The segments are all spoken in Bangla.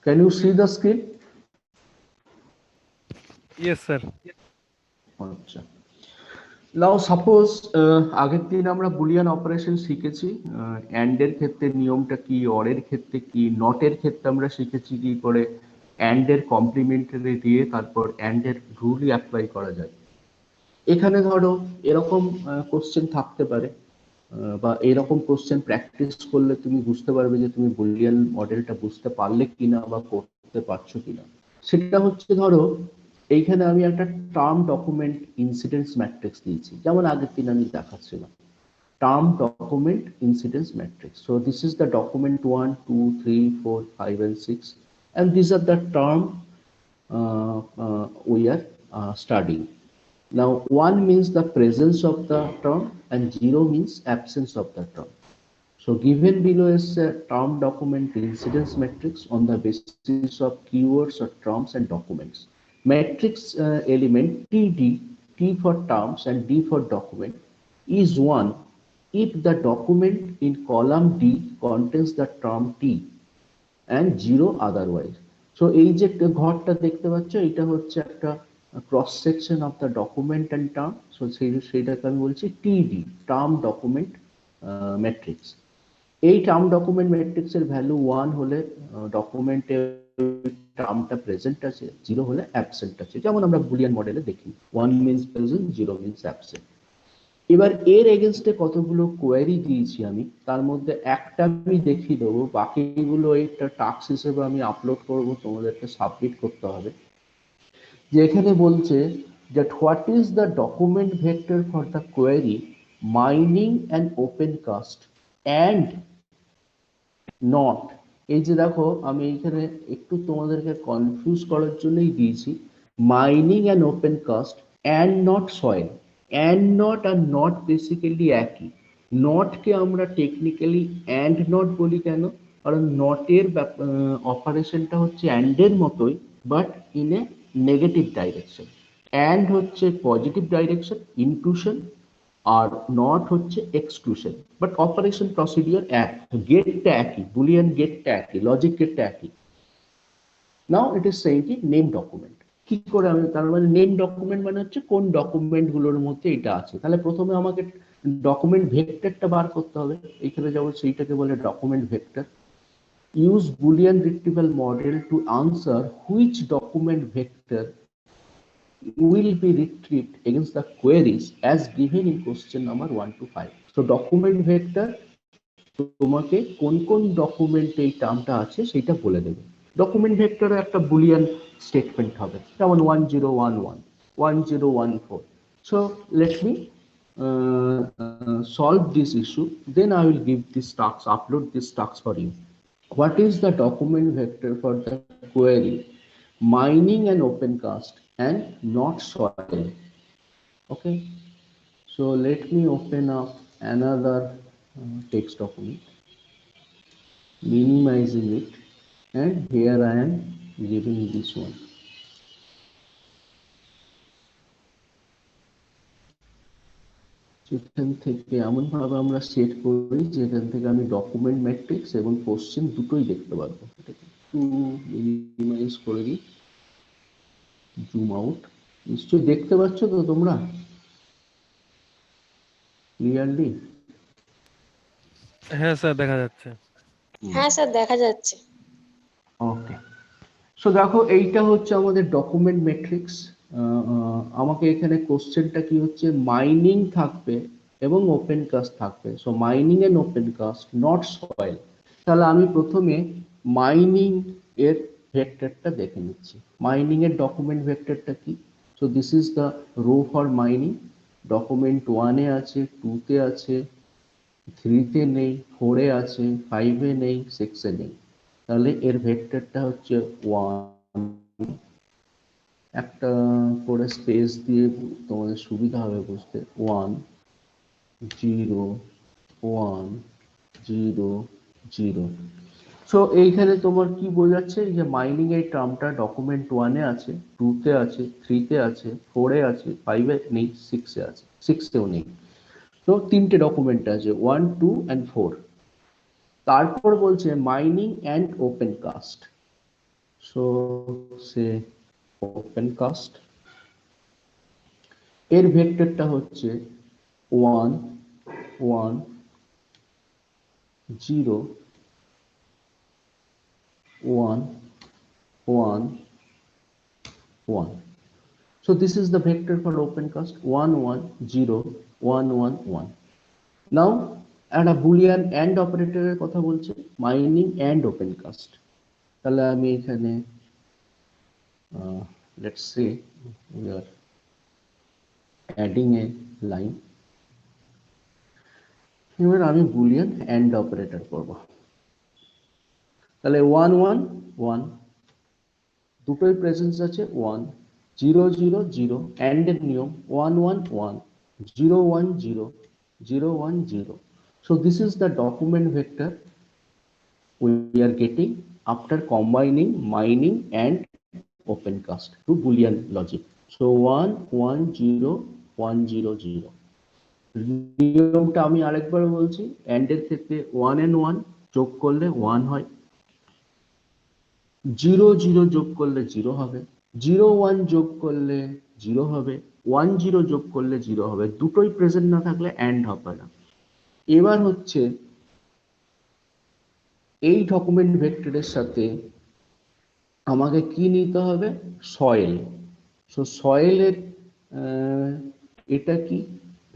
Can you see the screen? Yes, sir. আচ্ছা, নাও সাপোজ আগের দিন আমরা বুলিয়ান অপারেশন শিখেছি, অ্যান্ড এর ক্ষেত্রে নিয়মটা কি, অর এর ক্ষেত্রে কি, নট এর ক্ষেত্রে আমরা শিখেছি কি করে অ্যান্ড এর কমপ্লিমেন্টারি দিয়ে তারপর অ্যান্ড এর রুলই অ্যাপ্লাই করা যায়। এখানে ধরো এরকম কোশ্চেন থাকতে পারে, বা এরকম কোশ্চেন প্র্যাকটিস করলে তুমি বুঝতে পারবে যে তুমি বুলিয়ান মডেলটা বুঝতে পারলে কিনা বা করতে পারছো কিনা। সেটা হচ্ছে ধরো এইখানে আমি একটা টার্ম ডকুমেন্ট ইনসিডেন্স ম্যাট্রিক্স দিয়েছি, যেমন আগের দিন আমি দেখাচ্ছিলাম term document incidence matrix. So this is the document 1, 2, 3, 4, 5 and 6, and these are the term we are studying. Now 1 means the presence of the term and 0 means absence of the term. So given below is a term document incidence matrix on the basis of keywords or terms and documents. Matrix element TD, T for terms and D for document, is 1 if the document in column D contains the term T and 0 otherwise. So এই যে ঘরটা দেখতে পাচ্ছ এটা হচ্ছে একটা cross section of the document and term. So সেইটাকে আমি বলছি টিডি, টার্ম ডকুমেন্ট ম্যাট্রিক্স। এই টার্ম ডকুমেন্ট ম্যাট্রিক্সের ভ্যালু 1 হলে ডকুমেন্টে টার্মটা প্রেজেন্ট আছে, 0 হলে অ্যাবসেন্ট আছে, যেমন আমরা বুলিয়ান মডেলে দেখি 1 মিন্স প্রেজেন্ট, 0 মিন্স অ্যাবসেন্ট। এবার এর এগেনস্টে কতগুলো কোয়েরি দিয়েছি আমি, তার মধ্যে একটা আমি দেখিয়ে দেবো, বাকিগুলো একটা টাস্ক হিসেবে আমি আপলোড করব, তোমাদেরকে সাবমিট করতে হবে। যে এখানে বলছে that what is the document vector for the query mining and open cast and not। এই যে দেখো আমি এখানে একটু তোমাদেরকে কনফিউজ করার জন্যই দিয়েছি mining and open cast and not soil. And not আর নট বেসিক্যালি একই। নটকে আমরা টেকনিক্যালি অ্যান্ড নট বলি কেন, কারণ নটের অপারেশনটা হচ্ছে অ্যান্ডের মতোই but in a negative direction. And হচ্ছে পজিটিভ ডাইরেকশন ইনক্লুশন, আর নট হচ্ছে এক্সক্লুশন, বাট অপারেশন প্রসিডিওর এক, গেটটা একই, বুলিয়ান গেটটা একই, লজিক গেটটা একই। নাও ইট ইজ সেইং কি নেম ডকুমেন্ট। কি করে আমি, তার মানে নেম ডকুমেন্ট মানে হচ্ছে কোন ডকুমেন্ট গুলোর মধ্যে এটা আছে। তাহলে প্রথমে আমাকে ডকুমেন্ট ভেক্টরটা বার করতে হবে, এখানে যেমন সেইটাকে বলে document vector. Use boolean retrieval model to answer which document vector will be retrieved against the queries as given in question number 1 to 5. So document vector তোমাকে কোন কোন ডকুমেন্টে এই টার্মটা আছে সেটা বলে দেবে। ডকুমেন্ট ভেক্টরে একটা বুলিয়ান স্টেটমেন্ট হবে, যেমন 1011 1014। So let me solve this issue, then I will give this task, upload this task for you. What is the document vector for the query mining and open cast and not soil? Okay, so let me open up another text document, minimizing it, and here I am giving this one. যেখান থেকে এমন ভাবে আমরা সেট করি যেখান থেকে আমি ডকুমেন্ট ম্যাট্রিক্স এবং কোশ্চেন দুটোই দেখতে পারবো। এটাকে একটু মিনিমাইজ করে দিই, জুম আউট। নিশ্চয়ই দেখতে পাচ্ছ তো তোমরা ক্লিয়ারলি? হ্যাঁ স্যার, দেখা যাচ্ছে। হ্যাঁ স্যার, দেখা যাচ্ছে। ওকে, সো দেখো এইটা হচ্ছে আমাদের ডকুমেন্ট ম্যাট্রিক্স। আমাকে এখানে কোশ্চেনটা কি হচ্ছে, মাইনিং থাকবে এবং ওপেন কাস্ট থাকবে। So mining and open cast not soil. তাহলে আমি প্রথমে মাইনিং এর ভেক্টরটা দেখে নিচ্ছি। মাইনিং এর ডকুমেন্ট ভেক্টরটা কি? So this is the row for mining. Document 1 এ আছে, 2 তে আছে, 3 তে নেই, 4 এ আছে, 5 এ নেই, 6 এ নেই। তাহলে এর ভেক্টরটা হচ্ছে 1। একটা করে স্পেস দিয়ে তোমাদের সুবিধা হবে বুঝতে, 1 0 1 0 0। সো এইখানে তোমার কি বোঝাচ্ছে যে মাইনিং এই টার্মটা ডকুমেন্ট 1 এ আছে, 2 তে আছে, 3 তে আছে, 4 এ আছে, 5 এ নেই, 6 এ আছে, 6 এও নেই। তো তিনটে ডকুমেন্ট আছে 1 2 and 4। তারপর বলছে mining and open cast. So say opencast এর ভেক্টরটা হচ্ছে 1 1 0 1 1 1. So this is the vector for opencast 1 1 0 1 1 1. Now একটা বুলিয়ান এন্ড অপারেটরের কথা বলছে মাইনিং এন্ড ওপেনকাস্ট। তাহলে আমি এখানে let's say we are adding a line, এবার আমি বুলিয়ান এন্ড অপারেটর করব। তাহলে 1 1 1 দুটোই প্রেজেন্স আছে 1 0 0 0 এন্ড এর নিয়ম 1 1 1 0 1 0 0 1 0. So this is the document vector we are getting after combining mining and opencast to boolean logic. So 1 1 0 1 0 0. নিয়মটা আমি আরেকবার বলছি, এন্ড এর ক্ষেত্রে 1 and 1 যোগ করলে 1 হয়, 0 0 যোগ করলে 0 হবে, 0 1 যোগ করলে 0 হবে, 1 0 যোগ করলে 0 হবে। দুটোই প্রেজেন্ট না থাকলে এন্ড হবে না। এবার হচ্ছে এই ডকুমেন্ট ভেক্টরের সাথে আমাকে কি নিতে হবে? সয়েল। সো সয়েলের এটা কি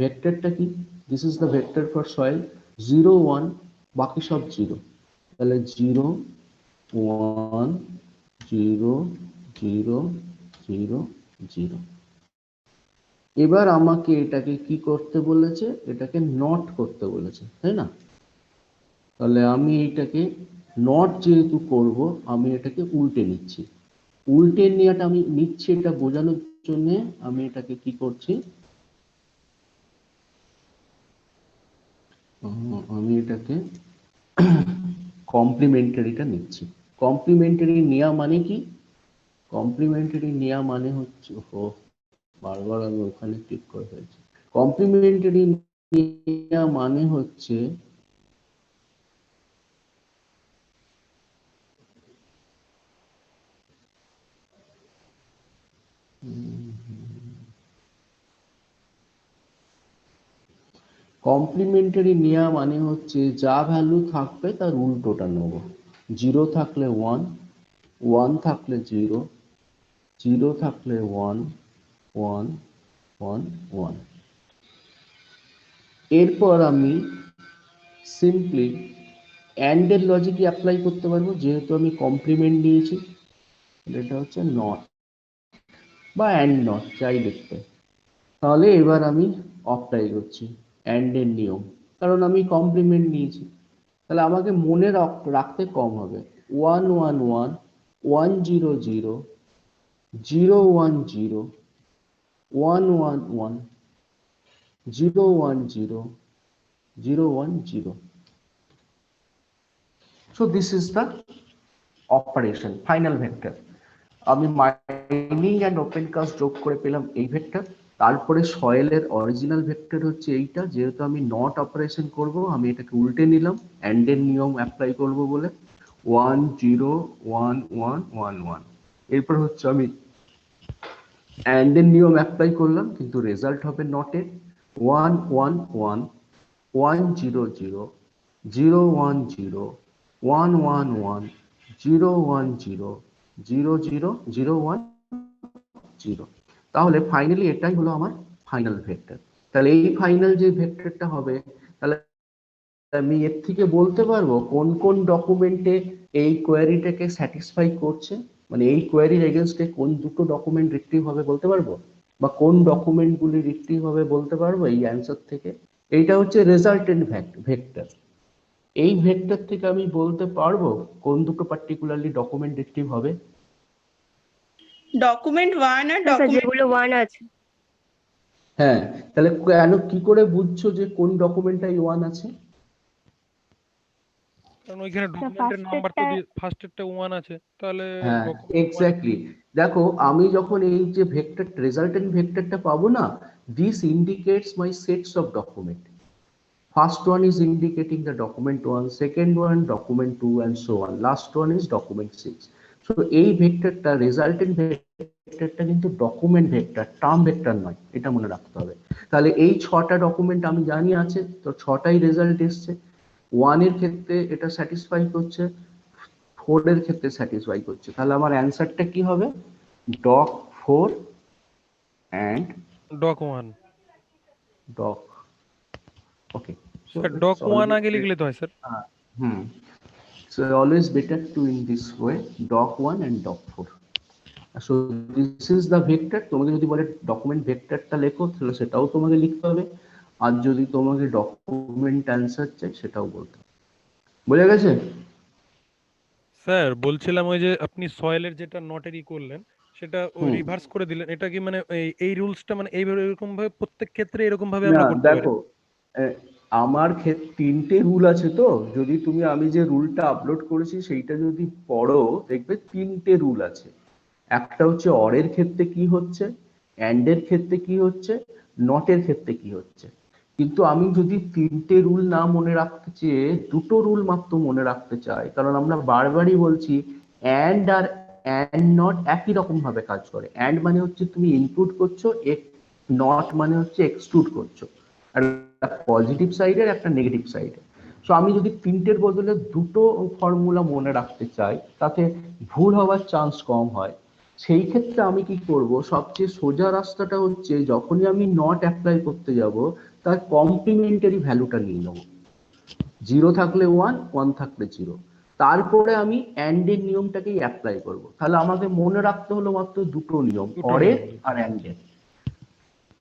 ভেক্টরটা কি? This is the vector for soil 0 1 বাকি সব 0। তাহলে 0 1 0 0 0 0। এবার আমাকে এটাকে কি করতে বলেছে? এটাকে নট করতে বলেছে, তাই না? তাহলে আমি এটাকে নট যেহেতু করব, আমি এটাকে উল্টে নিচ্ছি। উল্টে নেওয়াটা আমি নিচ্ছি এটা বোঝানোর জন্য আমি এটাকে কি করছি, আমি এটাকে কমপ্লিমেন্টারিটা নিচ্ছি। কমপ্লিমেন্টারি নেওয়া মানে কি? কমপ্লিমেন্টারি নেওয়া মানে হচ্ছে, বারবার আমি ওখানে ক্লিক করে ফেলছি। কমপ্লিমেন্টারি নেওয়া মানে হচ্ছে কমপ্লিমেন্টারি নেওয়া মানে হচ্ছে যা ভ্যালু থাকবে তার উল্টোটা নেব। 0 থাকলে 1, 1 থাকলে 0, 0 থাকলে 1 1 1 1। এরপর আমি সিম্পলি এন্ড এর লজিক অ্যাপ্লাই করতে পারবো, যেহেতু আমি কমপ্লিমেন্ট নিয়েছি। এটা হচ্ছে নট বা এন্ড নট যাই লিখতে। তাহলে এবার আমি অ্যাপ্লাই করছি এন্ড এর নিয়ম, কারণ আমি কমপ্লিমেন্ট নিয়েছি। তাহলে আমাকে মনে রাখতে কম হবে। 1 1 1 1 0 0 0 1 0 1 1 1 0 1 0 0 1 0. So this is the operation final vector. আমি মাইনিং এন্ড ওপেনকাস্ট যোগ করে পেলাম এই ভেক্টর। তারপরে সয়েলের অরিজিনাল ভেক্টর হচ্ছে এইটা, যেহেতু আমি নট অপারেশন করব আমি এটাকে উল্টে নিলাম এন্ড এর নিয়ম অ্যাপ্লাই করব বলে 1 0 1 1 1 1। এরপর হচ্ছে আমি এন্ড এর নিয়ম অ্যাপ্লাই করলাম, কিন্তু রেজাল্ট হবে নটের 1 1 1 1 0 0 0 1 0 1 1 1 0 1 0 0 0 0 1 0। তাহলে ফাইনালি এটাই হলো আমার ফাইনাল ভেক্টর। তাহলে এই ফাইনাল যে ভেক্টরটা হবে, তাহলে আমি এর থেকে বলতে পারবো কোন কোন ডকুমেন্টে এই কোয়েরিটাকে স্যাটিসফাই করছে, মানে এই কোয়েরির এগেইনস্টে কোন দুটো ডকুমেন্ট রিট্রিভ হবে বলতে পারবো, বা কোন ডকুমেন্টগুলি রিট্রিভ হবে বলতে পারবো এই অ্যান্সার থেকে। এইটা হচ্ছে রেজাল্টেন্ট ভেক্টর। এই ভেক্টর থেকে আমি বলতে পারবো কোন দুটো পার্টিকুলারলি ডকুমেন্ট রিট্রিভ হবে। ডকুমেন্ট 1 আর ডকুমেন্ট যেগুলো 1 আছে। হ্যাঁ, তাহলে কেন কি করে বুঝছো যে কোন ডকুমেন্টটাই 1 আছে? কারণ ওইখানে ডকুমেন্টের নাম্বারটা দিয়ে ফার্স্টেরটা 1 আছে, তাহলে হ্যাঁ এক্স্যাক্টলি। দেখো আমি যখন এই যে ভেক্টর রেজাল্টেন্ট ভেক্টরটা পাবো না, this indicates my sets of document. First one is indicating the document 1, second one document 2, and so on. Last one is document 6. So এই ভেক্টরটা রেজাল্টেন্ট ভেক্টরটা কিন্তু ডকুমেন্ট ভেক্টর, টার্ম ভেক্টর নয়, এটা মনে রাখতে হবে। তাহলে এই 6টা ডকুমেন্ট আমি জানি আছে, তো 6টাই রেজাল্ট এসছে। 1 এর ক্ষেত্রে এটা স্যাটিসফাই করছে, 4 এর ক্ষেত্রে স্যাটিসফাই করছে। তাহলে আমার অ্যান্সারটা কি হবে? Doc 4 and doc 1। Doc. Okay, so sir doc it's 1 always আগে লিখলে তো হয় sir. Hmm, so always better to in this way doc 1 and doc 4. So this is the vector. তোমাকে যদি বলে ডকুমেন্ট ভেক্টরটা লেখো তাহলে সেটাও তোমাকে লিখতে হবে, আর যদি তোমাকে ডকুমেন্ট অ্যান্সার চাই সেটাও বলতে হবে। বোঝা গেছে? স্যার বলছিলাম ওই যে আপনি সয়েলের যেটা নটেরই করলেন সেটা ওই হুম, রিভার্স করে দিলেন, এটা কি মানে এই রুলসটা মানে এইভাবে এরকম ভাবে প্রত্যেক ক্ষেত্রে এরকম ভাবে না আমরা করতে পারি? দেখো, আমার ক্ষেত্রে 3টে রুল আছে, তো যদি তুমি আমি যে রুলটা আপলোড করেছি সেইটা যদি পড়ো দেখবে 3টে রুল আছে। একটা হচ্ছে অরের ক্ষেত্রে কি হচ্ছে, অ্যান্ডের ক্ষেত্রে কি হচ্ছে, নটের ক্ষেত্রে কি হচ্ছে। কিন্তু আমি যদি 3টে রুল না মনে রাখতে চেয়ে 2টো রুল মাত্র মনে রাখতে চাই, কারণ আমরা বারবারই বলছি অ্যান্ড আর অ্যান্ড নট একই রকম ভাবে কাজ করে। অ্যান্ড মানে হচ্ছে তুমি ইনপুট করছো, নট মানে হচ্ছে এক্সক্লুড করছো, আর পজিটিভ সাইডের একটা নেগেটিভ সাইডে। সো আমি যদি 3টের বদলে 2টো ফর্মুলা মনে রাখতে চাই তাতে ভুল হওয়ার চান্স কম হয়, সেই ক্ষেত্রে আমি কি করব? সবচেয়ে সোজা রাস্তাটা হচ্ছে যখনই আমি নট অ্যাপ্লাই করতে যাব তার কমপ্লিমেন্টারি ভ্যালুটা নিয়ে নেব। 0 থাকলে 1, 1 থাকলে 0, তারপরে আমি অ্যান্ড এর নিয়মটাকেই অ্যাপ্লাই করব। তাহলে আমাকে মনে রাখতে হলো মাত্র 2টো নিয়ম, দুটো অরের নিয়ম। আর অ্যান্ডের।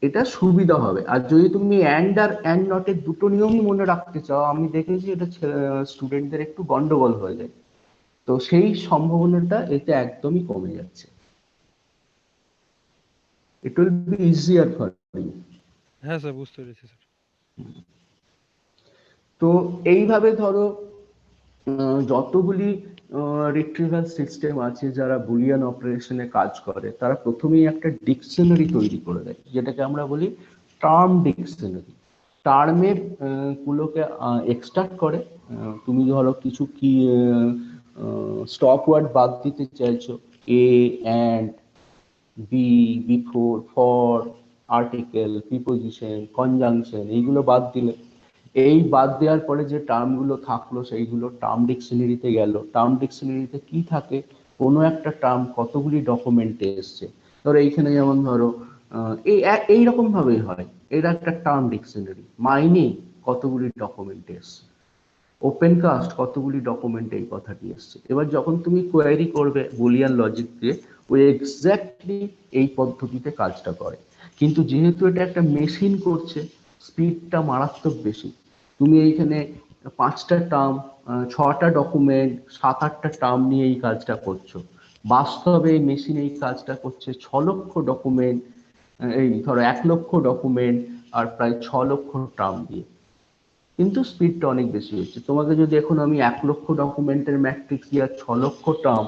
এটা সুবিধা হবে। আর যদি তুমি অ্যান্ড আর অ্যান্ড নটের 2টো নিয়মই মনে রাখতে চাও, আমি দেখেছি এটা স্টুডেন্টদের একটু গন্ডগোল হয়ে যায়, তো সেই সম্ভাবনাটা এতে একদমই কমে যাচ্ছে। It will be easier for you. হ্যাঁ স্যার বুঝতে পেরেছি স্যার। তো এইভাবে ধরো যতগুলি রিট্রিভাল সিস্টেম আছে যারা বুলিয়ান অপারেশনে কাজ করে, তারা প্রথমেই একটা ডিকশনারি তৈরি করে দেয়, যেটাকে আমরা বলি টার্ম ডিকশনারি। টার্মের গুলোকে এক্সট্রাক্ট করে। তুমি ধরো কিছু কি স্টপ ওয়ার্ড বাদ দিতে চাইছো, a, and, be, before, for, article, preposition, conjunction, এইগুলো বাদ দিলে, এই বাদ দেওয়ার পরে যে টার্মগুলো থাকলো সেইগুলো টার্ম ডিকশনারিতে গেল। টার্ম ডিকশনারিতে কি থাকে? কোনো একটা টার্ম কতগুলি ডকুমেন্টে এসছে। ধরো এইখানে যেমন ধরো এইরকম ভাবেই হয়, এটা একটা টার্ম ডিকশনারি। মাইনিং কতগুলি ডকুমেন্টে এসছে, ওপেন কাস্ট কতগুলি ডকুমেন্টে এই কথাটি এসছে। এবার যখন তুমি কোয়েরি করবে বুলিয়ান লজিক দিয়ে, ওই এক্স্যাক্টলি এই পদ্ধতিতে কাজটা করে। কিন্তু যেহেতু এটা একটা মেশিন করছে, স্পিডটা মারাত্মক বেশি। তুমি এইখানে 5টা টার্ম, 6টা ডকুমেন্ট, 7-8টা টার্ম নিয়ে এই কাজটা করছো। বাস্তবে এই মেশিন এই কাজটা করছে 6 লক্ষ ডকুমেন্ট, এই ধরো 1 লক্ষ ডকুমেন্ট আর প্রায় 6 লক্ষ টার্ম দিয়ে, কিন্তু স্পিডটা অনেক বেশি হচ্ছে। তোমাকে যদি এখন আমি 1 লক্ষ ডকুমেন্টের ম্যাট্রিক্স দিয়ে 6 লক্ষ টার্ম,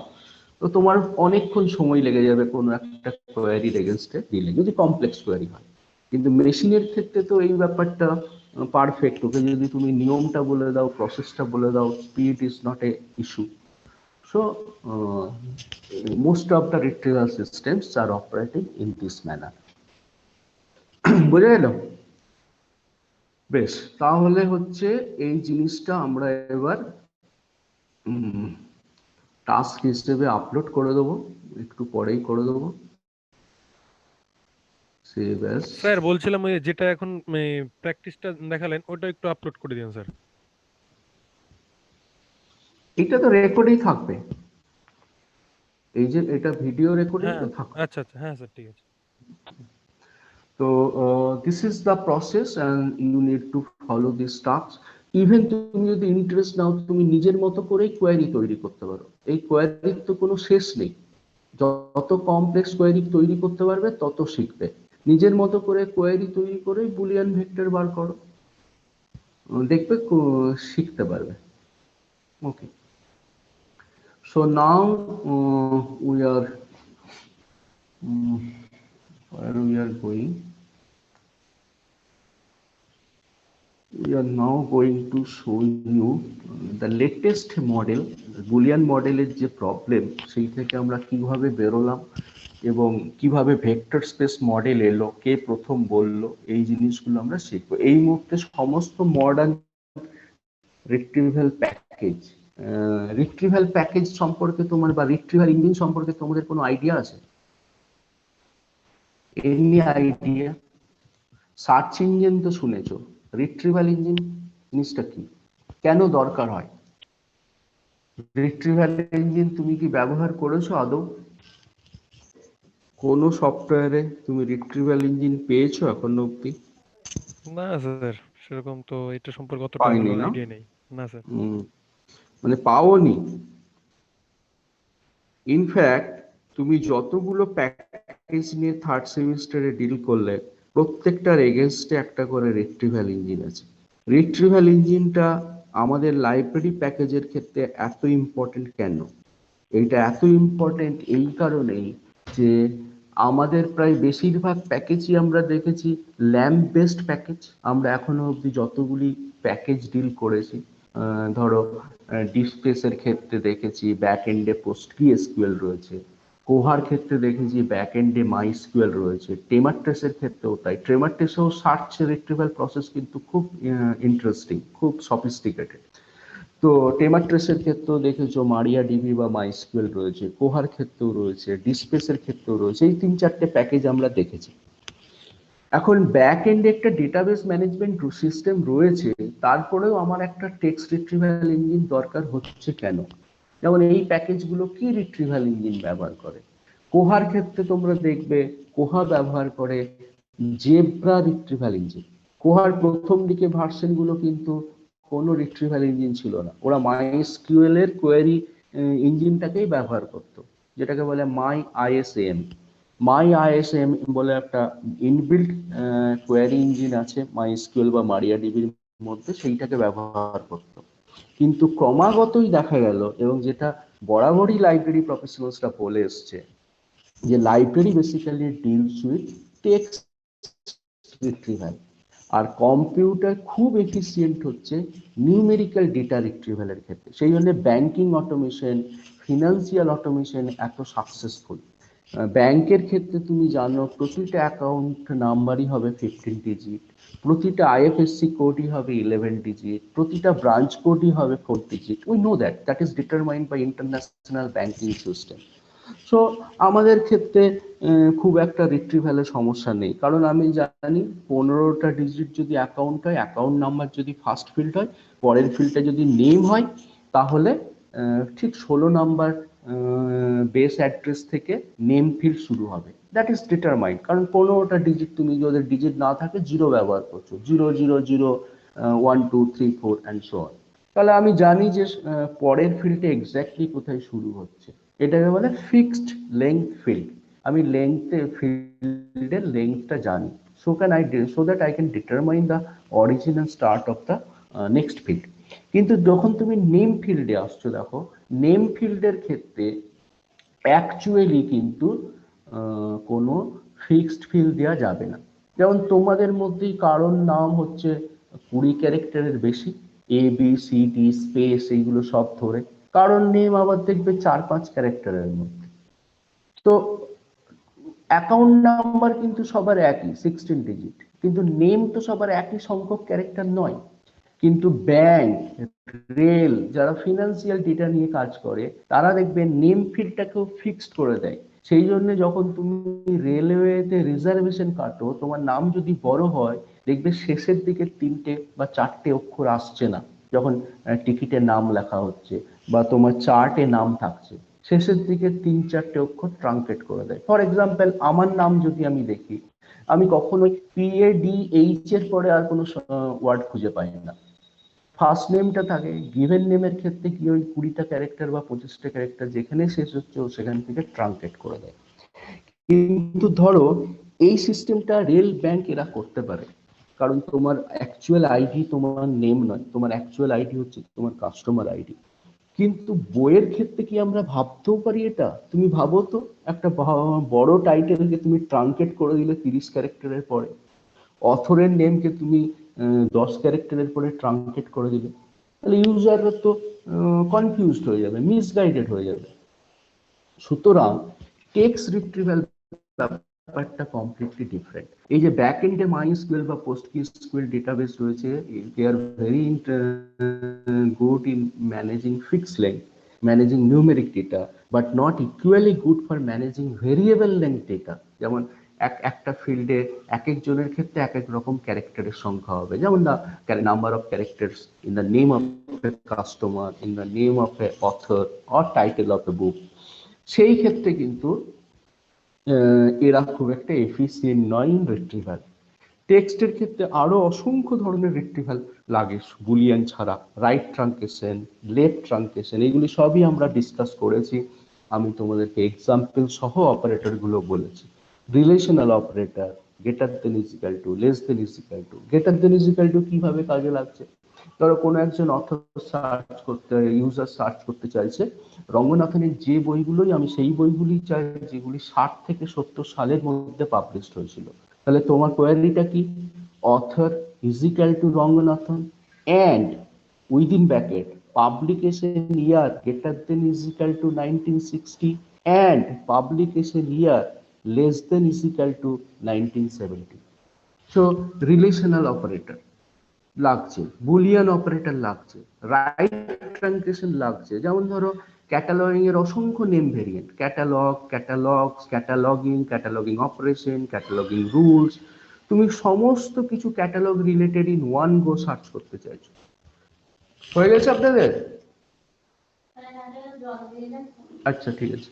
তো তোমার অনেকক্ষণ সময় লেগে যাবে কোনো একটা কোয়ারির এগেনস্টে দিলে, যদি কমপ্লেক্স কোয়ারি হয়। কিন্তু মেশিনের ক্ষেত্রে তো এই ব্যাপারটা পারফেক্ট। ওকে যদি তুমি নিয়মটা বলে দাও, প্রসেসটা বলে দাও, speed is not a issue. So most of the retrieval systems are operating in this manner. বোঝা গেল? বেশ, তাহলে হচ্ছে এই জিনিসটা আমরা এবার টাস্ক হিসেবে আপলোড করে দেবো, একটু পরেই করে দেবো। Save as. স্যার বলছিলাম ওই যেটা এখন প্র্যাকটিসটা দেখালেন ওটা একটু আপলোড করে দিন স্যার। এটা তো রেকর্ডেই থাকবে, এই যে এটা ভিডিও রেকর্ডিং হ্যাঁ তো থাকবে। আচ্ছা আচ্ছা, হ্যাঁ স্যার ঠিক আছে। তো this is the process and you need to follow this task. Even তুমি যদি ইন্টারেস্ট নাও, তুমি নিজের মতো করেই কোয়ারি তৈরি করতে পারো। এই কোয়ারির তো কোনো শেষ নেই, যত কমপ্লেক্স কোয়ারি তৈরি করতে পারবে তত শিখবে। নিজের মতো করে কোয়ারি তৈরি করে বুলিয়ান ভেক্টর বার করো, দেখবে শিখতে পারবে। ওকে, so now we are where we are going. We are now going to show you the latest model, Boolean মডেলের যে প্রবলেম সেই থেকে আমরা কিভাবে বেরোলাম এবং কিভাবে ভেক্টর স্পেস মডেল এলো, কে প্রথম বললো, এই জিনিসগুলো আমরা শিখবো। এই মুহূর্তে সমস্ত মডার্ন রিট্রিভাল প্যাকেজ সম্পর্কে তোমার বা রিট্রিভাল ইঞ্জিন সম্পর্কে তোমাদের কোনো আইডিয়া আছে? Any idea? সার্চ ইঞ্জিন তো শুনেছো, রিট্রিভাল ইঞ্জিন জিনিসটা কি, কেন দরকার হয়? রিট্রিভাল ইঞ্জিন তুমি কি ব্যবহার করেছো আদৌ? কোন সফটওয়্যারে তুমি রিট্রিভাল ইঞ্জিন পেয়েছো এখনো অবধি? না স্যার, সেরকম তো এটা সম্পর্কে অতটা পাইনি ভালো না? আইডিয়া নেই। না স্যার। মানে পাওনি? ইনফ্যাক্ট তুমি যতগুলো প্যাকেজ নিয়ে থার্ড সেমিস্টারে ডিল করলে প্রত্যেকটার এগেনস্টে একটা করে রিট্রিভাল ইঞ্জিন আছে। রিট্রিভাল ইঞ্জিনটা আমাদের লাইব্রেরি প্যাকেজের ক্ষেত্রে এত ইম্পর্টেন্ট কেন? এটা এত ইম্পর্টেন্ট এই কারণেই যে আমাদের প্রায় বেশিরভাগ প্যাকেজই আমরা দেখেছি ল্যাম্প বেসড প্যাকেজ। আমরা এখনো অবধি যতগুলি প্যাকেজ ডিল করেছি, ধরো ডিসপ্লেসের ক্ষেত্রে দেখেছি ব্যাক এন্ডে পোস্টগ্রিএসকিউএল রয়েছে, কোহার ক্ষেত্রে দেখেছি ব্যাক এন্ডে মাইস্কিউএল রয়েছে, টেমাট্রেসের ক্ষেত্রেও তাই। টেমাট্রেসেও সার্চ রিট্রিভাল প্রসেস কিন্তু খুব ইন্টারেস্টিং, খুব সফিস্টিকেটেড। তো টেমাট্রেসের ক্ষেত্রেও দেখেছো মারিয়া ডিবি বা মাইস্কিউএল রয়েছে, কোহার ক্ষেত্রেও রয়েছে, ডিসপ্লেসের ক্ষেত্রেও রয়েছে। এই 3-4টে প্যাকেজ আমরা দেখেছি। এখন ব্যাক এন্ডে একটা ডেটাবেস ম্যানেজমেন্ট সিস্টেম রয়েছে, তারপরেও আমার একটা টেক্সট রিট্রিভাল ইঞ্জিন দরকার হচ্ছে কেন? যেমন এই প্যাকেজগুলো কি রিট্রিভাল ইঞ্জিন ব্যবহার করে? কোহার ক্ষেত্রে তোমরা দেখবে কোহা ব্যবহার করে জেব্রা রিট্রিভাল ইঞ্জিন। কোহার প্রথম দিকে ভার্সন গুলো কিন্তু কোনো রিট্রিভাল ইঞ্জিন ছিল না, ওরা মাইস্কিউএল এর কোয়েরি ইঞ্জিনটাকেই ব্যবহার করতো, যেটাকে বলে মাই আইএসএম। মাই আইএসএম বলে একটা ইনবিল্ট কোয়েরি ইঞ্জিন আছে মাইস্কিউএল বা মারিয়াডিবির মধ্যে, সেইটাকে ব্যবহার করতো। কিন্তু ক্রমাগতই দেখা গেল, এবং যেটা বরাবরই লাইব্রেরি প্রফেশনালসরা বলে এসছে, যে library basically deals with text retrieval, আর কম্পিউটার খুব এফিসিয়েন্ট হচ্ছে নিউমেরিক্যাল ডেটা রিট্রিভালের ক্ষেত্রে। সেই জন্য ব্যাংকিং অটোমেশন, ফিনান্সিয়াল অটোমেশন এত সাকসেসফুল। ব্যাংকের ক্ষেত্রে তুমি জানো প্রতিটা অ্যাকাউন্ট নাম্বারই হবে 15 ডিজিট, প্রতিটা আইএফএসসি কোডই হবে 11 ডিজিট, প্রতিটা ব্রাঞ্চ কোডই হবে 4 digit. We know that is determined by international banking system. So আমাদের ক্ষেত্রে খুব একটা রিট্রিভালের সমস্যা নেই, কারণ আমি জানি 15টা ডিজিট যদি অ্যাকাউন্ট হয়, অ্যাকাউন্ট নাম্বার যদি ফার্স্ট ফিল্ড হয়, পরের ফিল্ডটা যদি নেম হয়, তাহলে ঠিক 16 নাম্বার বেস অ্যাড্রেস থেকে নেম ফিল্ড শুরু হবে। দ্যাট ইজ ডিটারমাইন্ড, কারণ 15টা ডিজিট তুমি যদি ডিজিট না থাকে জিরো ব্যবহার করছো, 000 1 2 3 4 অ্যান্ড সো অন। তাহলে আমি জানি যে পরের ফিল্ডে এক্স্যাক্টলি কোথায় শুরু হচ্ছে, এটাকে বলে ফিক্সড লেংথ ফিল্ড। আমি ফিল্ডের লেংথটা জানি, so that I can determine the original start of the next field. কিন্তু যখন তুমি নেম ফিল্ডে আসছো, দেখো নেম ফিল্ডের ক্ষেত্রে অ্যাকচুয়ালি কিন্তু কোনো ফিক্সড ফিল্ড দেওয়া যাবে না। যেমন তোমাদের মধ্যেই কারণ নাম হচ্ছে 20 ক্যারেক্টারের বেশি, ABCD স্পেস এইগুলো সব ধরে, কারণ নেম আবার দেখবে 4-5 ক্যারেক্টারের মধ্যে। তো অ্যাকাউন্ট নাম্বার কিন্তু সবার একই 16 ডিজিট, কিন্তু নেম তো সবার একই সংখ্যক ক্যারেক্টার নয়। কিন্তু ব্যাংক, রেল, যারা ফিনান্সিয়াল ডেটা নিয়ে কাজ করে, তারা দেখবে নেম ফিল্ডটাকেও ফিক্সড করে দেয়। সেই জন্য যখন তুমি রেলওয়েতে রিজার্ভেশন কাটো, তোমার নাম যদি বড় হয়, দেখবে শেষের দিকে 3টে বা 4টে অক্ষর আসছে না যখন টিকিটে নাম লেখা হচ্ছে বা তোমার চার্টে নাম থাকছে, শেষের দিকে 3-4টে অক্ষর ট্রাঙ্কেট করে দেয়। ফর এক্সাম্পল, আমার নাম যদি আমি দেখি, আমি কখনোই PADH এর পরে আর কোনো ওয়ার্ড খুঁজে পাই না। ফার্স্ট নেমটা থাকে, গিভেন নেমের ক্ষেত্রে কি ওই 20টা ক্যারেক্টার বা 25টা ক্যারেক্টার যেখানে শেষ হচ্ছে ও সেখান থেকে ট্রাঙ্কেট করে দেয়। কিন্তু ধরো এই সিস্টেমটা রেল ব্যাংক এরা করতে পারে, কারণ তোমার অ্যাকচুয়াল আইডি তোমার নেম নয়, তোমার অ্যাকচুয়াল আইডি হচ্ছে তোমার কাস্টমার আইডি। কিন্তু বইয়ের ক্ষেত্রে কি আমরা ভাবতেও পারি এটা? তুমি ভাবো তো, একটা বড় টাইটেলকে তুমি ট্রাঙ্কেট করে দিলে 30 ক্যারেক্টারের পরে, অথরের নেমকে তুমি 10 ক্যারেক্টারের পরে ট্রাঙ্কেট করে দিলে, তাহলে ইউজাররা তো কনফিউজড হয়ে যাবে, মিসগাইডেড হয়ে যাবে। সুতরাং টেক্সট রিট্রিভাল ব্যাপারটা কমপ্লিটলি ডিফারেন্ট। এই যে ব্যাক এন্ডে মাইএসকিউএল বা পোস্টগ্রেসকিউএল ডেটাবেস রয়েছে, they are very good in managing fixed length, managing numeric data, but not equally good for managing variable length data. যেমন একটা ফিল্ডে এক একজনের ক্ষেত্রে এক এক রকম ক্যারেক্টারের সংখ্যা হবে, যেমন number of characters in the name of a customer, in the name of a author or title of a book. সেই ক্ষেত্রে কিন্তু এরা খুব একটা এফিসিয়েন্ট নয় ইন রিট্রিভাল। টেক্সটের ক্ষেত্রে আরো অসংখ্য ধরনের রিট্রিভাল লাগে বুলিয়ান ছাড়া, রাইট ট্রাঙ্কেশন, লেফট ট্রাঙ্কেশন, এগুলি সবই আমরা ডিসকাস করেছি। আমি তোমাদেরকে এক্সাম্পল সহ অপারেটর গুলো বলেছি। Relational operator, greater than is equal two, less than is equal two. Greater than is equal two কিভাবে কাজে লাগছে? ধরো কোনো একজন অথর সার্চ করতে, ইউজার সার্চ করতে চাইছে রঙ্গনাথনের যে বইগুলোই, আমি সেই বইগুলি চাই যেগুলি 60 থেকে 70 সালের মধ্যে পাবলিশড হয়েছিল। তাহলে তোমার কোয়ারিটা কি? Author is equal two Ranganathan and within bracket publication year greater than is equal to 1960 and publication year less than is equal to 1970. So relational operator লাগছে, বুলিয়ান অপারেটর লাগছে, রাইট ট্রাঙ্কেশন লাগছে। যেমন ধরো ক্যাটালগিং এর অসংখ্য name variant, catalogue, catalogues, cataloguing operation, cataloguing rules. তুমি সমস্ত কিছু catalogue related in one go search করতে চাইছো। হয়ে গেছে আপনাদের? আচ্ছা ঠিক আছে।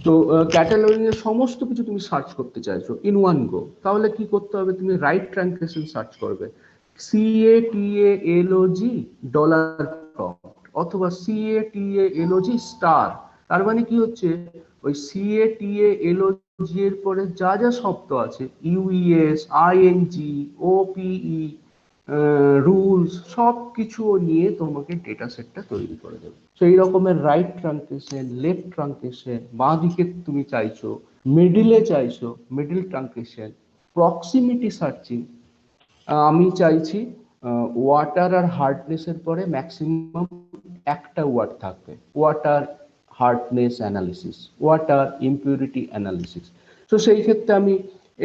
তো ক্যাটালগিং এর সমস্ত কিছু তুমি সার্চ করতে চাইছো ইন ওয়ান গো, তাহলে কি করতে হবে? তুমি রাইট ট্রাঙ্কেশন সার্চ করবে, CATALOG ডলার প্রম্পট অথবা CATALOG স্টার। তার মানে কি হচ্ছে, ওই CATALOG এর পরে যা যা শব্দ আছে, UES, ING, OPE, রুলস, সব কিছু নিয়ে তোমাকে ডেটা সেটটা তৈরি করে দেবে। সেই রকমের রাইট ট্রাঙ্কেশন, লেফট ট্রাঙ্কেশন, বাঁ দিকে তুমি চাইছো, মিডিলে চাইছো, মিডিল ট্রাঙ্কেশন, প্রক্সিমিটি সার্চিং। আমি চাইছি ওয়াটার আর হার্ডনেস এর পরে ম্যাক্সিমাম একটা ওয়ার্ড থাকবে, water hardness analysis, water impurity analysis. তো সেই ক্ষেত্রে আমি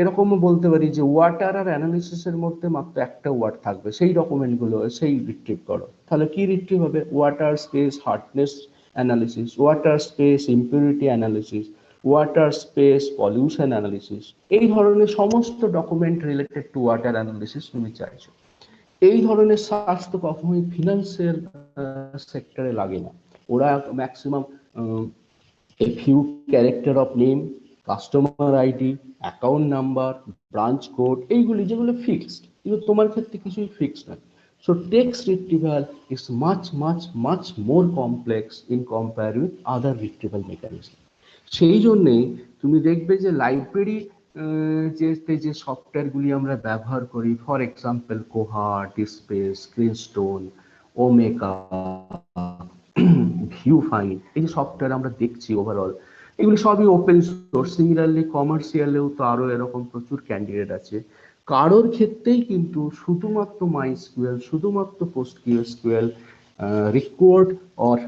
এরকমও বলতে পারি যে ওয়াটার আর অ্যানালিসিস এর মধ্যে মাত্র একটা ওয়ার্ড থাকবে, সেই ডকুমেন্ট গুলো সেই রিট্রিভ করো। তাহলে কি রিট্রিভ হবে? Water space hardness analysis, water space impurity analysis, water space pollution analysis. এই ধরনের সমস্ত document related to water analysis তুমি চাইছো। এই ধরনের সার্চ তো কখনোই ফিনান্সিয়াল সেক্টরে লাগে না। ওরা maximum a few character of name, customer ID, account number, branch code, এইগুলি যেগুলো ফিক্সড, কিন্তু তোমার ক্ষেত্রে কিছুই ফিক্সড নয়। So text retrieval is much more complex in compare with other retrieval mechanism. সেই জন্যেই তুমি দেখবে যে লাইব্রেরি যে সফটওয়্যারগুলি আমরা ব্যবহার করি, ফর এক্সাম্পল কোহা, ডিসপেস, স্ক্রিনস্টোন, ওমেকা, ভিউফাইন্ড, এই যে সফটওয়্যার আমরা দেখছি ওভারঅল, এগুলি সবই ওপেন সোর্স। সিমিলারলি কমার্শিয়ালেও তো আরো এরকম প্রচুর ক্যান্ডিডেট আছে। কারোর ক্ষেত্রেই কিন্তু শুধুমাত্র মাইস্কিউএল, শুধুমাত্র পোস্টগ্রেসকিউএল রিকোয়ার্ড অর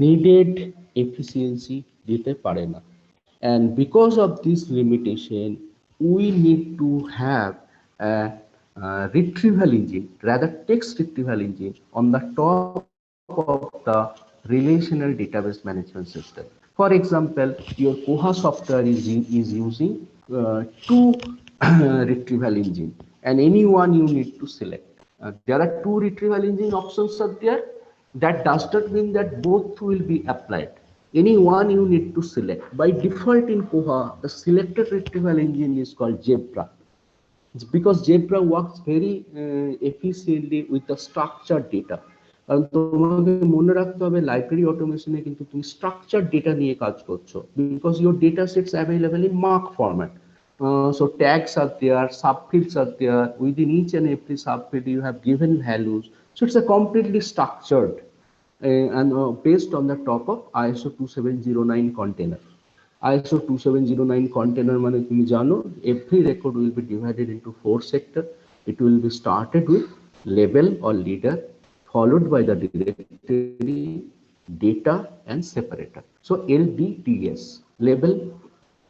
নিডেড এফিসিয়েন্সি দিতে পারে না। And because of this limitation, we need to have a retrieval engine, rather text retrieval engine on the top of the relational database management system. For example, your Koha software is using two retrieval engine, and any one you need to select. There are two retrieval engine options are there. That does not mean that both will be applied. Any one you need to select. By default in Koha, the selected retrieval engine is called Zebra. It's because Zebra works very efficiently with the structured data. কারণ তোমাকে মনে রাখতে হবে লাইব্রেরি অটোমেশনে কিন্তু তুমি স্ট্রাকচার ডেটা নিয়ে কাজ করছো, because your data sets available in mark format. So tags are there, subfields are there. Within each and every subfield you have given values. So it's a completely structured and based on the top of ISO 2709 container. ISO 2709 container মানে তুমি জানো, every record will be divided into 4 sector. it will be started with label or leader, followed by the directory, data and separator. So LDTS, label,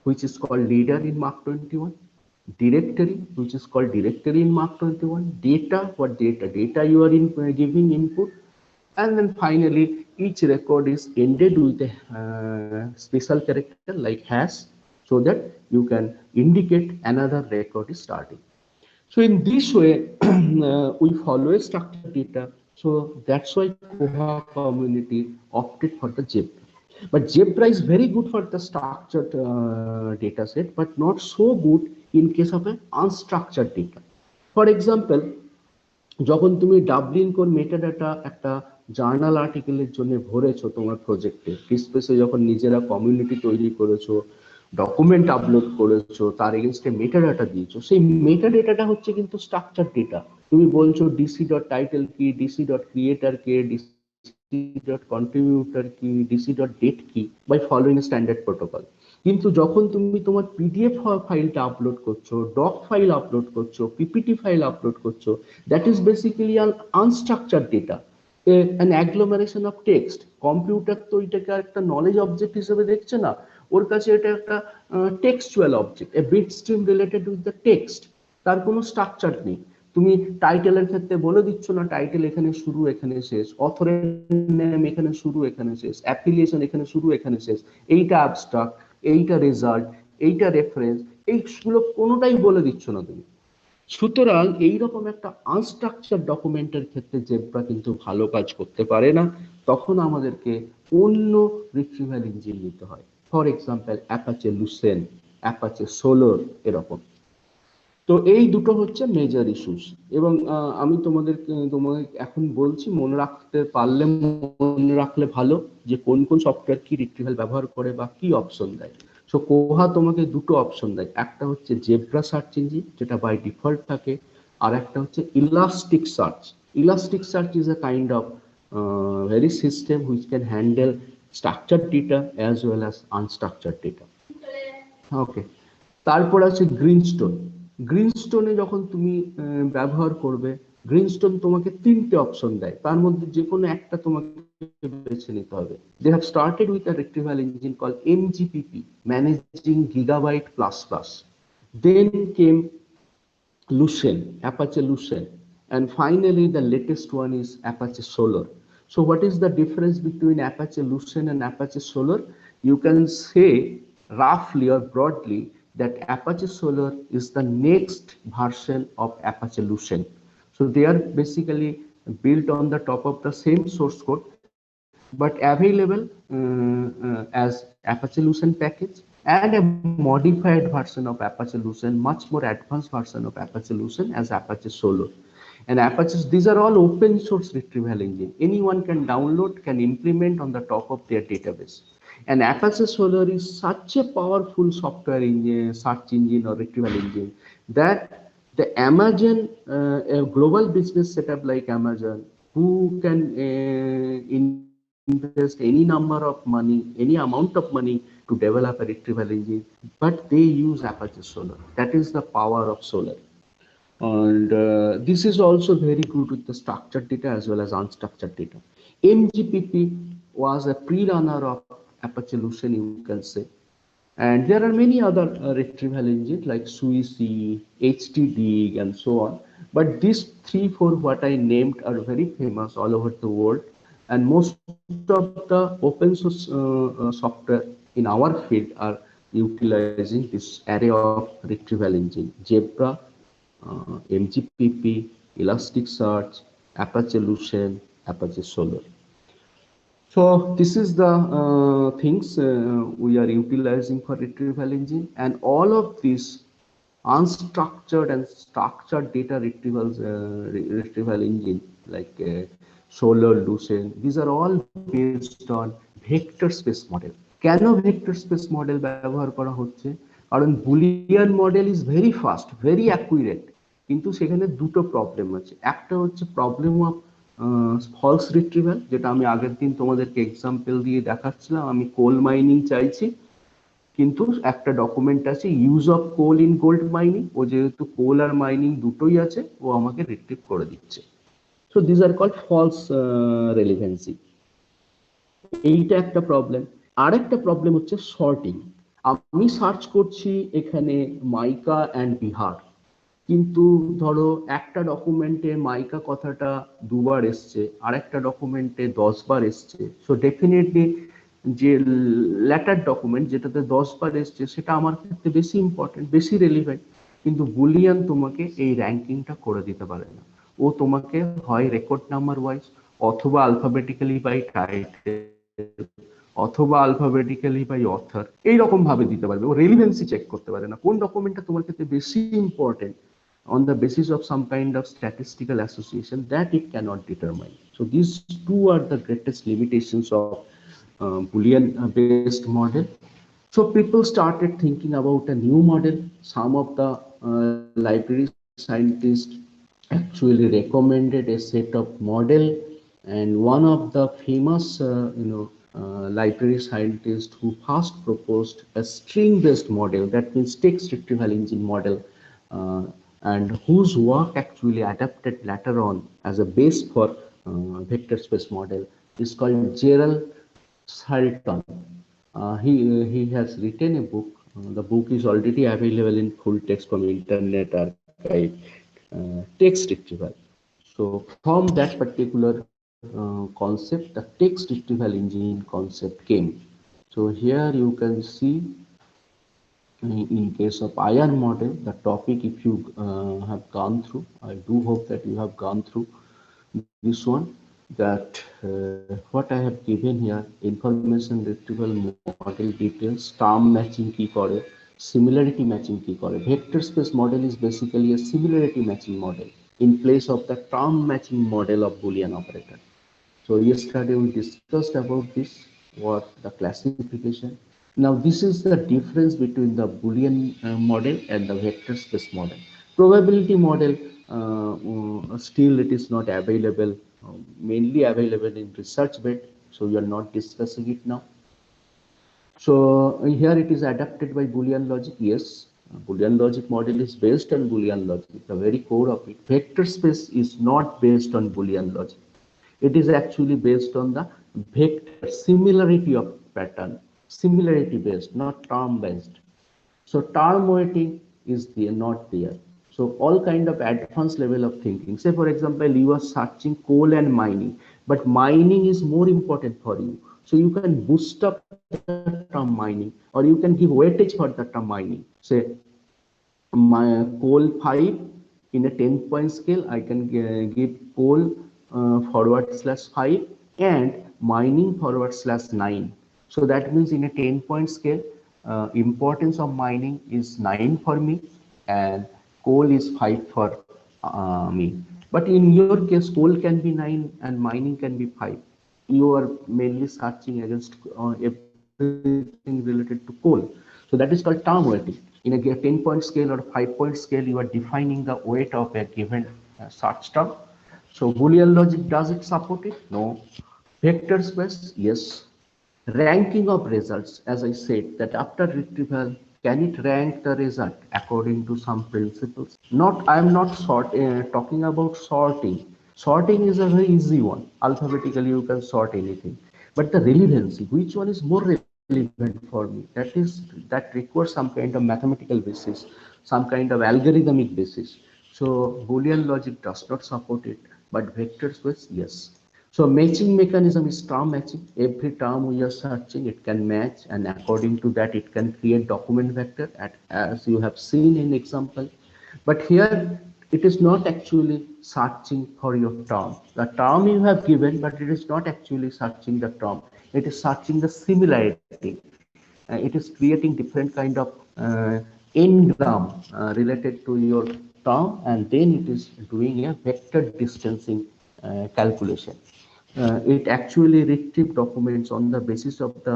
which is called leader in Mark 21, directory, which is called directory in Mark 21, data, what data? Data you are giving input, and then finally each record is ended with a special character like hash, so that you can indicate another record is starting. So in this way, we follow a structured data. So that's why Koha community opted for the Zebra. But Zebra is very good for the structured data set, but not so good in case of an unstructured data. For example, যখন তুমি ডাবলিন কোর মেটাডাটা একটা জার্নাল আর্টিকেলের জন্য ভরেছো তোমার প্রজেক্টে, স্পেসে যখন নিজেরা কমিউনিটি তৈরি করেছো, ডকুমেন্ট আপলোড করেছো, তার এগেইনস্টে মেটাডাটা দিয়েছো, সেই মেটাডাটাটা হচ্ছে কিন্তু স্ট্রাকচার ডেটা। তুমি বলছো ডিসি ডট টাইটেল কি, ডিসি ডট ক্রিয়েটার কে, ডিসি ডট কন্ট্রিবিউটর কি, ডিসি ডট ডেট কি, বাই ফলোইং স্ট্যান্ডার্ড প্রোটোকল। কিন্তু যখন তুমি তোমার পিডিএফ ফাইলটা আপলোড করছো, ডক ফাইল আপলোড করছো, পিপিটি ফাইল আপলোড করছো, that is basically an unstructured data, an agglomeration of text. Computer তো এটাকে একটা নলেজ অবজেক্ট হিসেবে দেখছে না, ওর কাছে এটা একটা textual object, a bit stream related with the text, তার কোনো স্ট্রাকচার নেই। তুমি টাইটেলের ক্ষেত্রে বলে দিচ্ছ না টাইটেল এখানে শুরু এখানে শেষ, অথরের নেম এখানে শুরু এখানে শেষ, অ্যাফিলিয়েশন এখানে শুরু এখানে শেষ, এইটা অ্যাবস্ট্রাক্ট, এইটা রেজাল্ট, এইটা রেফারেন্স, এইগুলো কোনোটাই বলে দিচ্ছ না তুমি। সুতরাং এইরকম একটা আনস্ট্রাকচার ডকুমেন্টের ক্ষেত্রে জেব্রা কিন্তু ভালো কাজ করতে পারে না, তখন আমাদেরকে অন্য রিট্রিভাল ইঞ্জিন নিতে হয়। For example Apache Lucene, Apache Solr, এরকম। তো এই দুটো হচ্ছে মেজর ইস্যুস, এবং আমি তোমাদের এখন বলছি, মনে রাখতে পারলে মনে রাখলে ভালো যে কোন কোন সফটওয়্যার কি রিট্রিভাল ব্যবহার করে বা কি অপশন দেয়। সো কোহা তোমাকে দুটো অপশন দেয়, একটা হচ্ছে জেব্রা সার্চ ইঞ্জিন যেটা বাই ডিফল্ট থাকে, আর একটা হচ্ছে elastic search. Elastic search is a kind of very system which can handle structured data as well as unstructured data. ওকে, তারপর আছে গ্রিনস্টোন। গ্রিনস্টোনে যখন তুমি ব্যবহার করবে, গ্রিনস্টোন তোমাকে তিনটে অপশন দেয়, তার মধ্যে যে কোনো একটা তোমাকে বেছে নিতে হবে। They have started with a retrieval engine called MGPP, Managing Gigabyte Plus Plus. Then came Lucene, Apache Lucene, and finally the latest one is Apache Solar. So what is the difference between Apache Lucene and Apache Solar? You can say roughly or broadly that Apache Solar is the next version of Apache Lucene. So they are basically built on the top of the same source code, but available as Apache Lucene package, and a modified version of Apache Lucene, much more advanced version of Apache Lucene as Apache Solar. And Apache, these are all open source retrieval engine. Anyone can download, can implement on the top of their database. And Apache Solar is such a powerful software engine, search engine or retrieval engine, that the Amazon, a global business setup like Amazon, who can invest any number of money, any amount of money to develop a retrieval engine, but they use Apache Solar. That is the power of Solar. And this is also very good with the structured data as well as unstructured data. MGPP was a pre-runner of Apache Lucene, you can say. And there are many other retrieval engines like Suisi, HTDig, and so on. But these 3-4 what I named are very famous all over the world. And most of the open source software in our field are utilizing this array of retrieval engine: Zebra, MGPP, Elasticsearch, Apache Lucene, Apache Solar. So this is the things we are utilizing for retrieval engine, and all of these unstructured and structured data retrieval engine like Solar, Lucene, these are all based on vector space model. কেন ভেক্টর স্পেস মডেল ব্যবহার করা হচ্ছে? কারণ Boolean model is very fast, very accurate, কিন্তু সেখানে দুটো প্রবলেম আছে। একটা হচ্ছে প্রবলেম অফ ফলস রিট্রিভাল, যেটা আমি আগের দিন তোমাদেরকে এক্সাম্পল দিয়ে দেখাচ্ছিলাম। আমি কোল মাইনিং চাইছি, কিন্তু একটা ডকুমেন্ট আছে use of coal in gold mining, ও যেহেতু কোল আর মাইনিং দুটোই আছে ও আমাকে রিট্রিভ করে দিচ্ছে। So this are called false relevancy. এইটা একটা প্রবলেম। আর একটা প্রবলেম হচ্ছে সর্টিং। আমি সার্চ করছি এখানে মাইকা অ্যান্ড বিহার, কিন্তু ধরো একটা ডকুমেন্টে মাইকা কথাটা দুবার এসছে, আর একটা ডকুমেন্টে 10 বার এসছে। সো ডেফিনেটলি যে ল্যাটার ডকুমেন্ট যেটাতে 10 বার এসছে সেটা আমার ক্ষেত্রে বেশি ইম্পর্টেন্ট, বেশি রেলিভেন্ট। কিন্তু বুলিয়ান তোমাকে এই র্যাঙ্কিংটা করে দিতে পারে না। ও তোমাকে হয় রেকর্ড নাম্বার ওয়াইজ, অথবা আলফাবেটিক্যালি বাই টাইটেল, অথবা আলফাবেটিক্যালি বাই অথর, এইরকম ভাবে দিতে পারবে। ও রেলিভেন্সি চেক করতে পারে না কোন ডকুমেন্টটা তোমার ক্ষেত্রে বেশি important on the basis of some kind of statistical association that it cannot determine. So these two are the greatest limitations of Boolean based model. So people started thinking about a new model. Some of the library scientists actually recommended a set of model, and one of the famous library scientists who first proposed a string based model, that means text retrieval engine model, and whose work actually adapted later on as a base for vector space model, is called Gerald Salton. He has written a book. The book is already available in full text from Internet Archive, text retrieval. So from that particular concept, the text retrieval engine concept came. So here you can see, in case of iron model, the topic, if you have gone through, I do hope that you have gone through this one, that what I have given here, information retrieval model details, term matching কি করে, similarity matching কি করে. Vector space model is basically a similarity matching model in place of the term matching model of Boolean operator. So yesterday we discussed about this, what the classification. Now this is the difference between the Boolean model and the vector space model. Probability model, still it is not available, mainly available in ResearchBet, so we are not discussing it now. So here it is adapted by Boolean logic. Yes, Boolean logic model is based on Boolean logic, the very core of it. Vector space is not based on Boolean logic. It is actually based on the vector similarity of pattern, similarity based, not term based. So term weighting is there, not there. So all kind of advanced level of thinking. Say for example, you are searching coal and mining, but mining is more important for you. So you can boost up the term mining, or you can give weightage for the term mining. Say my coal 5 in a 10-point scale, I can give coal /5 and mining /9. So that means in a 10-point scale, importance of mining is 9 for me and coal is 5 for me. But in your case, coal can be 9 and mining can be 5. You are mainly searching against everything related to coal. So that is called term weighting. In a 10-point scale or 5-point scale, you are defining the weight of a given search term. So Boolean logic, does it support it? No. Vector space, yes. Ranking of results, as I said, that after retrieval, can it rank the result according to some principles? Not, I am not talking about sorting. Sorting is a very easy one. Alphabetically, you can sort anything. But the relevancy, which one is more relevant for me? That requires some kind of mathematical basis, some kind of algorithmic basis. So Boolean logic does not support it, but vector space, yes. So matching mechanism is term matching. Every term we are searching, it can match, and according to that, it can create document vector, as you have seen in example. But here, it is not actually searching for your term. The term you have given, but it is not actually searching the term. It is searching the similarity. It is creating different kind of n-gram related to your term, and then it is doing a vector distancing calculation. It actually retrieve documents on the basis of the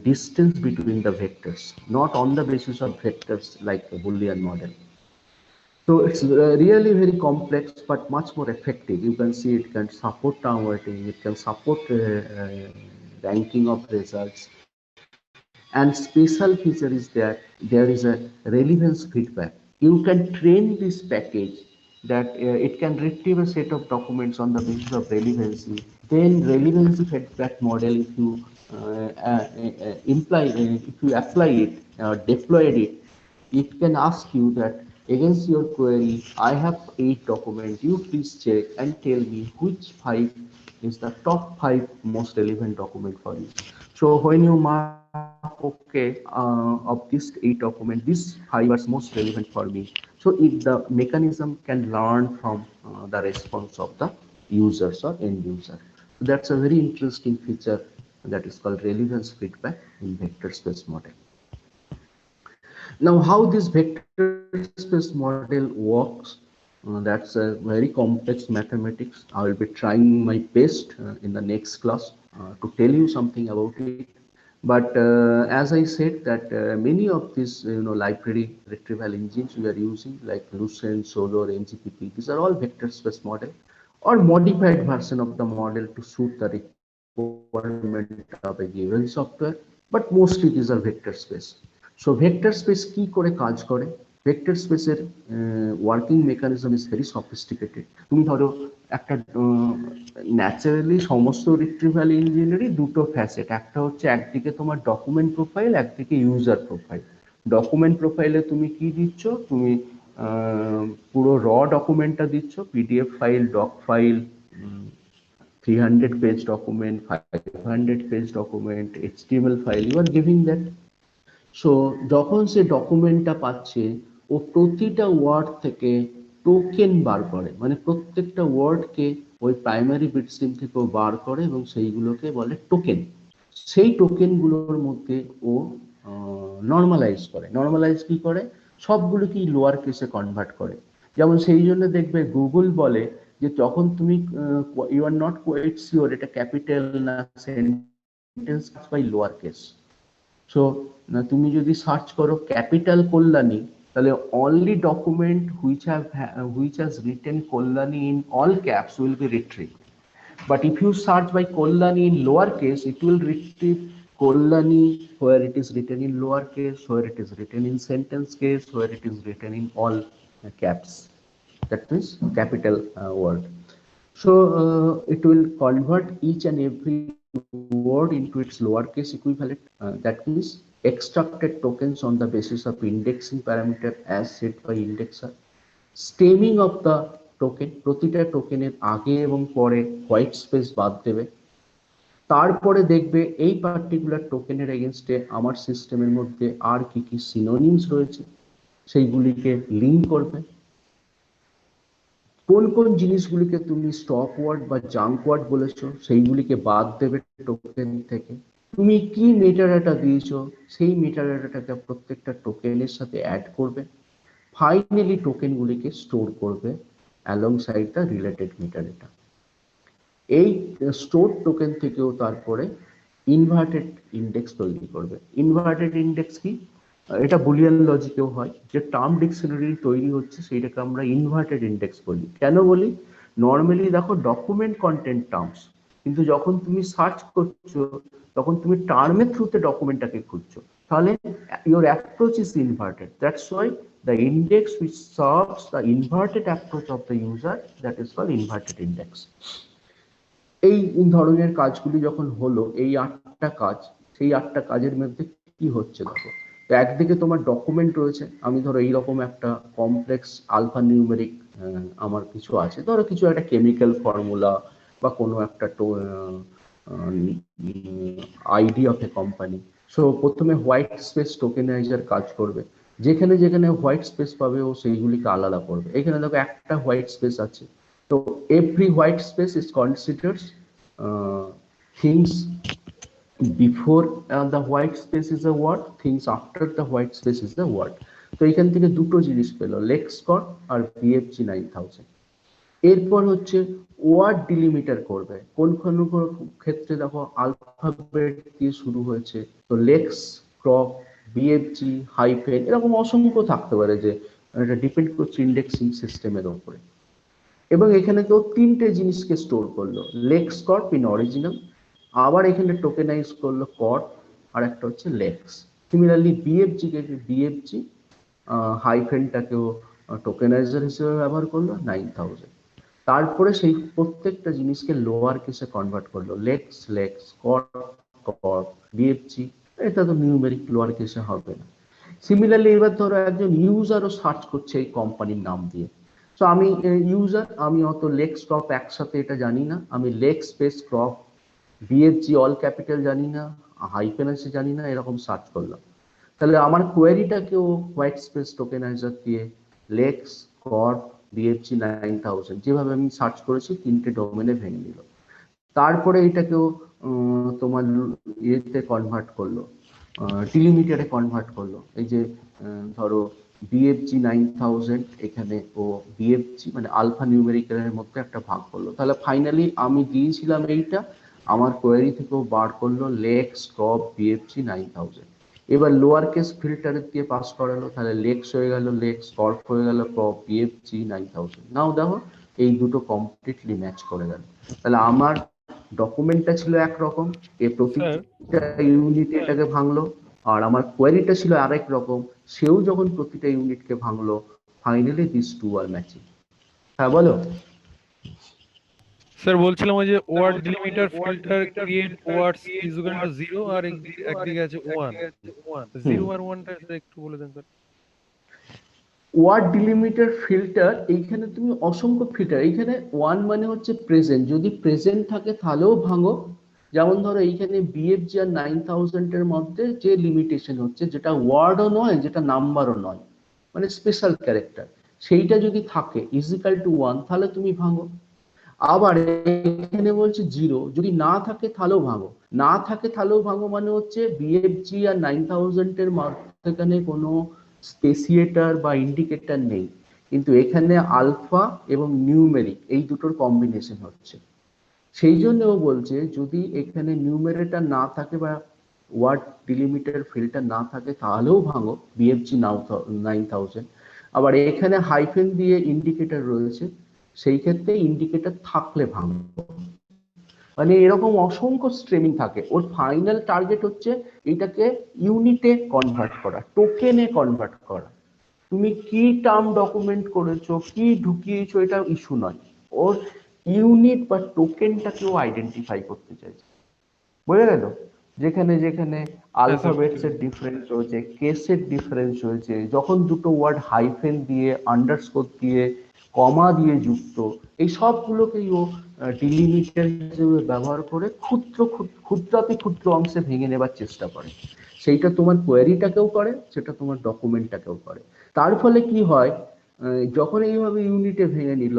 distance between the vectors, not on the basis of vectors like the Boolean model. So it's really very complex, but much more effective. You can see it can support term weighting, it can support ranking of results, And special feature is that there is a relevance feedback. You can train this package that it can retrieve a set of documents on the basis of relevancy. Then relevancy feedback model, if you if you apply it, deployed it, it can ask you that against your query, I have 8 documents. You please check and tell me which 5 is the top 5 most relevant document for you. So when you mark okay of these 8 documents, these 5 are most relevant for me. So if the mechanism can learn from the response of the users or end user. So that's a very interesting feature that is called relevance feedback in vector space model. Now, how this vector space model works, that's a very complex mathematics. I will be trying my best in the next class to tell you something about it. But as I said that many of these library retrieval engines we are using like Lucent, Solr, MGPP, these are all vector space model or modified version of the model to suit the requirement of a given software, but mostly these are vector space. So vector space কি করে কাজ করে? Vector space এর working mechanism is very sophisticated. তুমি ধরো একটা ন্যাচারালি সমস্ত রিট্রিভাল ইঞ্জিনেরই দুটো ফ্যাসেট, একটা হচ্ছে একদিকে তোমার ডকুমেন্ট প্রোফাইল, একদিকে ইউজার প্রোফাইল। ডকুমেন্ট প্রোফাইলে তুমি কি দিচ্ছ, তুমি পুরো র ডকুমেন্টটা দিচ্ছ, PDF file, doc file, 300 page document, 500 page document, HTML file, you are giving that. So যখন সে ডকুমেন্টটা পাচ্ছে ও প্রতিটা ওয়ার্ড থেকে টোকেন বার করে, মানে প্রত্যেকটা ওয়ার্ডকে ওই প্রাইমারি বিট স্ট্রিম থেকে ও বার করে এবং সেইগুলোকে বলে টোকেন। সেই টোকেনগুলোর মধ্যে ও নর্মালাইজ করে। নর্মালাইজ কি করে? সবগুলোকেই লোয়ার কেসে কনভার্ট করে। যেমন সেই জন্য দেখবে গুগল বলে যে যখন তুমি you are not quite sure এটা ক্যাপিটাল না sentence by lower case. So তুমি যদি সার্চ করো ক্যাপিটাল কল্যাণী, তাহলে only document which has written Kollani in all caps will be retrieved. But if you search by Kollani in lowercase, it will retrieve Kollani where it is written in lowercase, where it is written in sentence case, where it is written in all caps. That means capital word. So it will convert each and every word into its lowercase equivalent. That means extracted tokens on the basis of indexing parameter as set by indexer. Stemming of the token, প্রতিটা টোকেনের আগে এবং পরে হোয়াইট স্পেস বাদ দেবে। তারপরে দেখবে এই পার্টিকুলার টোকেনের এগেইনস্টে আমার সিস্টেমের মধ্যে আর কি কি সিনোনিমস রয়েছে সেইগুলিকে লিঙ্ক করবে। কোন কোন জিনিসগুলিকে তুমি স্টপ ওয়ার্ড বা জাঙ্ক ওয়ার্ড বলেছো সেইগুলিকে বাদ দেবে টোকেন থেকে। তুমি কি মেটাডাটা দিয়েছো সেই মেটাডাটাটাকে প্রত্যেকটা টোকেনের সাথে অ্যাড করবে। ফাইনালি টোকেনগুলিকে স্টোর করবে অ্যালংসাইড দ্য রিলেটেড মেটাডাটা। এই স্টোর টোকেন থেকেও তারপরে ইনভার্টেড ইন্ডেক্স তৈরি করবে। ইনভার্টেড ইন্ডেক্স কি? এটা বুলিয়ান লজিকেও হয়, যে টার্ম ডিকশনারি তৈরি হচ্ছে সেইটাকে আমরা ইনভার্টেড ইন্ডেক্স বলি। কেন বলি? নর্মালি দেখো ডকুমেন্ট কন্টেন্ট টার্মস, কিন্তু যখন তুমি সার্চ করছো তখন তুমি টার্মের থ্রুতে ডকুমেন্টটাকে খুঁজছো, তাহলে your approach is inverted. That's why the index which serves the inverted approach of the user, that is called inverted index. এই ধরনের কাজগুলি যখন হলো, এই 8টা কাজ, সেই 8টা কাজের মধ্যে কি হচ্ছে দেখো। তো একদিকে তোমার ডকুমেন্ট রয়েছে, আমি ধরো এইরকম একটা কমপ্লেক্স আলফা নিউমেরিক আমার কিছু আছে, ধরো কিছু একটা কেমিক্যাল ফর্মুলা বা কোনো একটা ID of a company. So প্রথমে হোয়াইট স্পেস টোকেনাইজার কাজ করবে, যেখানে যেখানে হোয়াইট স্পেস পাবে ও সেইগুলিকে আলাদা করবে। এখানে দেখো একটা হোয়াইট স্পেস আছে, তো every white space is considers things before the white space is a word, things after the white space is the word. তো এখান থেকে দুটো জিনিস পেলো, লেক্সকট আর BFG 9000। এরপর হচ্ছে ওয়ার্ড ডিলিমিটার করবে। কোন কোন ক্ষেত্রে দেখো আলফাবেট দিয়ে শুরু হয়েছে, তো লেক্স, ক্রপ, BFG, হাইফেন, এরকম অসংখ্য থাকতে পারে, যে এটা ডিপেন্ড করছে ইন্ডেক্সিং সিস্টেমের উপরে। এবং এখানে তো 3টে জিনিসকে স্টোর করলো, লেক্সকর্প ইন অরিজিনাল, আবার এখানে টোকেনাইজ করলো কর্প, আর একটা হচ্ছে লেক্স। সিমিলারলি বিএফজি কে বিএফজি হাইফেনটাকেও টোকেনাইজার হিসেবে ব্যবহার করলো 9000। তারপরে সেই প্রত্যেকটা জিনিসকে লোয়ার কেসে কনভার্ট করলো, লেক্স লেক্স, কট কট, বিএফজি, এটা তো নিউমেরিক লোয়ার কেসে হবে না। সিমিলারলি এবার ধরো একজন ইউজারও সার্চ করছে এই কোম্পানির নাম দিয়ে। তো আমি ইউজার, আমি অত লেক্স ক্রপ একসাথে এটা জানি না, আমি লেক্স স্পেস ক্রপ বিএফজি অল ক্যাপিটাল জানি না, হাইফেন আছে জানি না, এরকম সার্চ করলাম। তাহলে আমার কোয়েরিটাকেও হোয়াইট স্পেস টোকেনাইজার দিয়ে লেক্স কট বিএফজি 9000 যেভাবে আমি সার্চ করেছি তিনটে ডোমেনে ভেঙে নিল। তারপরে এটাকেও তোমার ইয়েতে কনভার্ট করলো, ডিলিমিটারে কনভার্ট করলো। এই যে ধরো বিএফজি 9000 এখানে ও বিএফজি মানে আলফা নিউমেরিক্যালের মধ্যে একটা ভাগ করলো। তাহলে ফাইনালি আমি দিয়েছিলাম এইটা, আমার কোয়েরি থেকেও বার করলো লেক্স ক্রপ বিএফজি 9000। এবার লোয়ার কেস ফিল্টারের দিয়ে পাস করালো, তাহলে লেক্স হয়ে গেল লেক্স, ক্রপ হয়ে গেল ক্রপ, বিএফজি 9000। নাও দেখো এই দুটো কমপ্লিটলি ম্যাচ করে গেল। তাহলে আমার ডকুমেন্টটা ছিল একরকম, এ প্রতিটা ইউনিটে এটাকে ভাঙলো, আর আমার কোয়েরিটা ছিল আরেক রকম, সেও যখন প্রতিটা ইউনিটকে ভাঙলো, finally this two are matching. হ্যাঁ বলো। স্যার বলছিলাম ওই যে word delimiter filter create words is equal to 0 আর একদিকে আছে 1, 0 আর 1টা একটু বলে দেন স্যার। ওয়ার্ড ডিলিমিটার ফিল্টার, এইখানে তুমি অসংখ্য ফিল্টার, এইখানে ওয়ান মানে হচ্ছে প্রেজেন্ট, যদি প্রেজেন্ট থাকে তাহলেও ভাঙো। যেমন ধরো এইখানে বিএফজি আর 9000 এর মধ্যে যে লিমিটেশন হচ্ছে, যেটা ওয়ার্ডও নয় যেটা নাম্বারও নয়, মানে স্পেশাল ক্যারেক্টার, সেইটা যদি থাকে ইজিক্যাল টু 1 তাহলে তুমি ভাঙো। আবার এখানে বলছে 0, যদি না থাকে তাহলেও ভাঙো, না থাকে তাহলেও ভাঙো মানে হচ্ছে বিএফজি আর 9000 এর মাঝখানে কোনো স্পেসিয়েটার বা ইন্ডিকেটর নেই, কিন্তু এখানে আলফা এবং নিউমেরিক এই দুটোর কম্বিনেশন হচ্ছে। সেই জন্য ও বলছে যদি এখানে নিউমেরেটর না থাকে বা ওয়ার্ড ডিলিমিটার ফিল্টার না থাকে তাহলেও ভাঙো বিএফজি 9000। আবার এখানে হাইফেন দিয়ে ইন্ডিকেটর রয়েছে, সেই ক্ষেত্রে ইন্ডিকেটর থাকলে ভাঙো। মানে এরকম অসংখ্য স্ট্রিমিং থাকে, ওর ফাইনাল টার্গেট হচ্ছে এটাকে ইউনিটে কনভার্ট করা, টোকেনে কনভার্ট করা। তুমি কি টার্ম ডকুমেন্ট করেছো, কি ঢুকিয়েছো, এটা ইস্যু নয়, ওর ইউনিট বা টোকেনটাকেও আইডেন্টিফাই করতে চাইছে। বুঝে গেল? যেখানে যেখানে আলফাবেটস এর ডিফারেন্স রয়েছে, কেসের ডিফারেন্স রয়েছে, যখন দুটো ওয়ার্ড হাইফেন দিয়ে আন্ডারস্কোর দিয়ে কমা দিয়ে যুক্ত, এই সবগুলোকেই ও ডিলিমিটার হিসেবে ব্যবহার করে ক্ষুদ্রাতি ক্ষুদ্র অংশে ভেঙে নেবার চেষ্টা করে। সেইটা তোমার কোয়েরিটাকেও করে, সেটা তোমার ডকুমেন্টটাকেও করে। তার ফলে কি হয়, যখন এইভাবে ইউনিটে ভেঙে নিল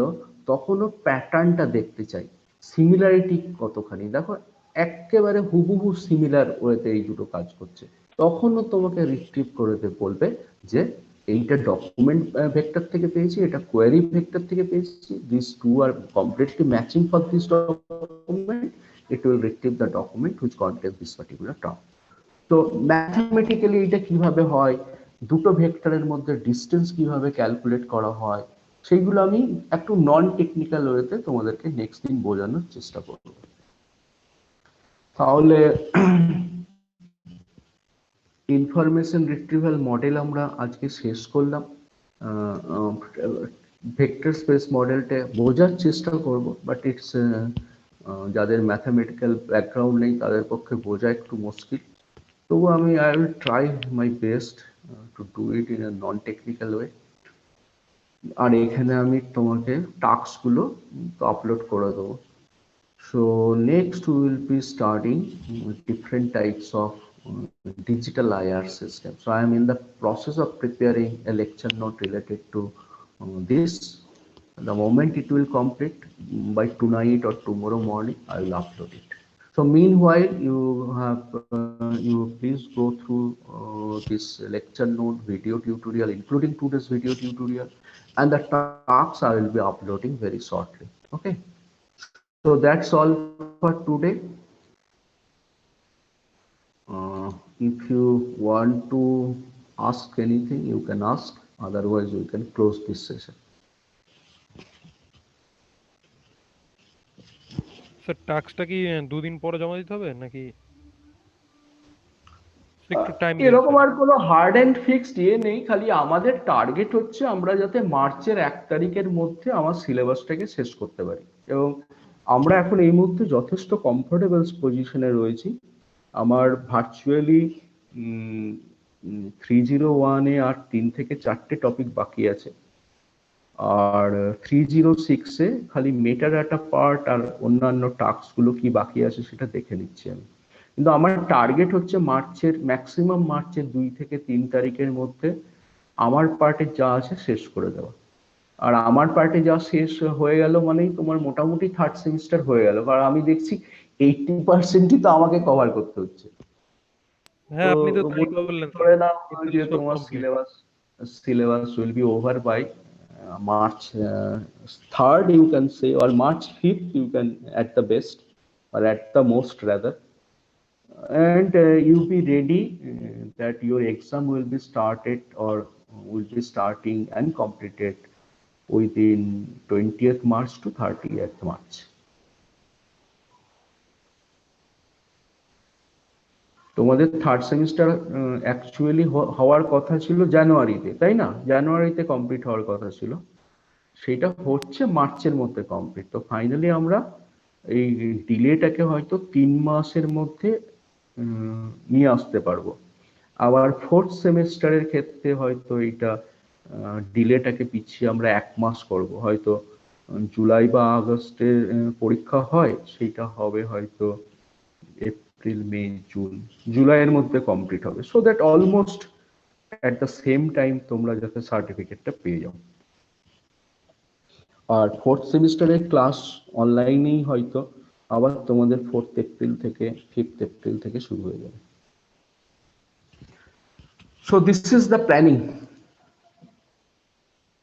তখনও প্যাটার্নটা দেখতে চাই, সিমিলারিটি কতখানি। দেখো একেবারে হুবহু সিমিলার ওয়েতে এই দুটো কাজ করছে, তখনও তোমাকে রিট্রিভ করে বলবে যে এইটা ডকুমেন্ট ভেক্টর থেকে পেয়েছি, এটা কোয়েরি ভেক্টর থেকে পেয়েছি, this two are completely matching for this document, it will retrieve the document which contains this particular term. তো ম্যাথমেটিক্যালি এটা কিভাবে হয়, দুটো ভেক্টরের মধ্যে ডিস্টেন্স কিভাবে ক্যালকুলেট করা হয়, সেইগুলো আমি একটু নন টেকনিক্যাল ওয়েতে তোমাদেরকে নেক্সট দিন বোঝানোর চেষ্টা করব। তাহলে ইনফরমেশন রিট্রিভাল মডেল আমরা আজকে শেষ করলাম। ভেক্টর স্পেস মডেলটা বোঝার চেষ্টা করব, বাট ইটস যাদের ম্যাথামেটিক্যাল ব্যাকগ্রাউন্ড নেই তাদের পক্ষে বোঝা একটু মুশকিল। তবু আমি I will try my best to do it in a non technical way. আর এখানে আমি তোমাকে টাস্কগুলো আপলোড করে দেবো। So next we will be starting different types of digital IR system. So I am in the process of preparing a lecture note related to this. The moment it will complete by tonight or tomorrow morning, I will upload it. So meanwhile, you please go through this lecture note video tutorial, including today's video tutorial, and the tasks I will be uploading very shortly. Okay. So that's all for today. If you want to ask anything, you can ask. Otherwise, we can close this session. Sir টাস্কটা কি 2 দিন পরে জমা দিতে হবে নাকি? একটু টাইম এরকম আর কোনো হার্ড অ্যান্ড ফিক্সড ইয়ে নেই, খালি আমাদের টার্গেট হচ্ছে আমরা যাতে মার্চের 1 তারিখের মধ্যে আমার সিলেবাসটাকে শেষ করতে পারি। এবং আমরা এখন এই মুহূর্তে যথেষ্ট কমফোর্টেবল পজিশনে রয়েছি। আমার ভার্চুয়ালি 301-এ আর 3 থেকে 4টে টপিক বাকি আছে, আর 306-এ খালি মেটা ডাটা পার্ট আর অন্যান্য টাস্কগুলো কি বাকি আছে সেটা দেখে নিচ্ছি আমি। কিন্তু আমার টার্গেট হচ্ছে ম্যাক্সিমাম মার্চের 2 থেকে 3 তারিখের মধ্যে আমার পার্টে যা আছে শেষ করে দেওয়া। আর আমার পার্টে যা শেষ হয়ে গেল মানেই তোমার মোটামুটি 3rd সেমিস্টার হয়ে গেল, কারণ আমি দেখছি 80%ই তো আমাকে কভার করতে হচ্ছে। হ্যাঁ, আপনি তো তাই বললেন ধরে নাও যে সব তোমার complete। Syllabus will be over by March 3rd, you can say, or March 5th, you can at the best, or at the most rather, and you be ready that your exam will be started or will be starting and completed within 20th March to 30th March. তোমাদের 3rd সেমিস্টার অ্যাকচুয়ালি হওয়ার কথা ছিল জানুয়ারিতে, তাই না? জানুয়ারিতে কমপ্লিট হওয়ার কথা ছিল, সেটা হচ্ছে মার্চের মধ্যে কমপ্লিট। তো ফাইনালি আমরা এই ডিলেটাকে হয়তো 3 মাসের মধ্যে নিয়ে আসতে পারবো। আবার 4th সেমিস্টারের ক্ষেত্রে হয়তো এইটা ডিলেটাকে পিছিয়ে আমরা 1 মাস করব, হয়তো জুলাই বা আগস্টে পরীক্ষা হয়, সেটা হবে হয়তো এপ্রিল, মে, জুন, জুলাইয়ের মধ্যে কমপ্লিট হবে, so that almost at the same time তোমরা যাতে সার্টিফিকেটটা পেয়ে যাও। আর 4th সেমিস্টারের ক্লাস অনলাইনেই হয়তো আবার তোমাদের 4th এপ্রিল থেকে 5th এপ্রিল থেকে শুরু হয়ে যাবে। So this is the planning.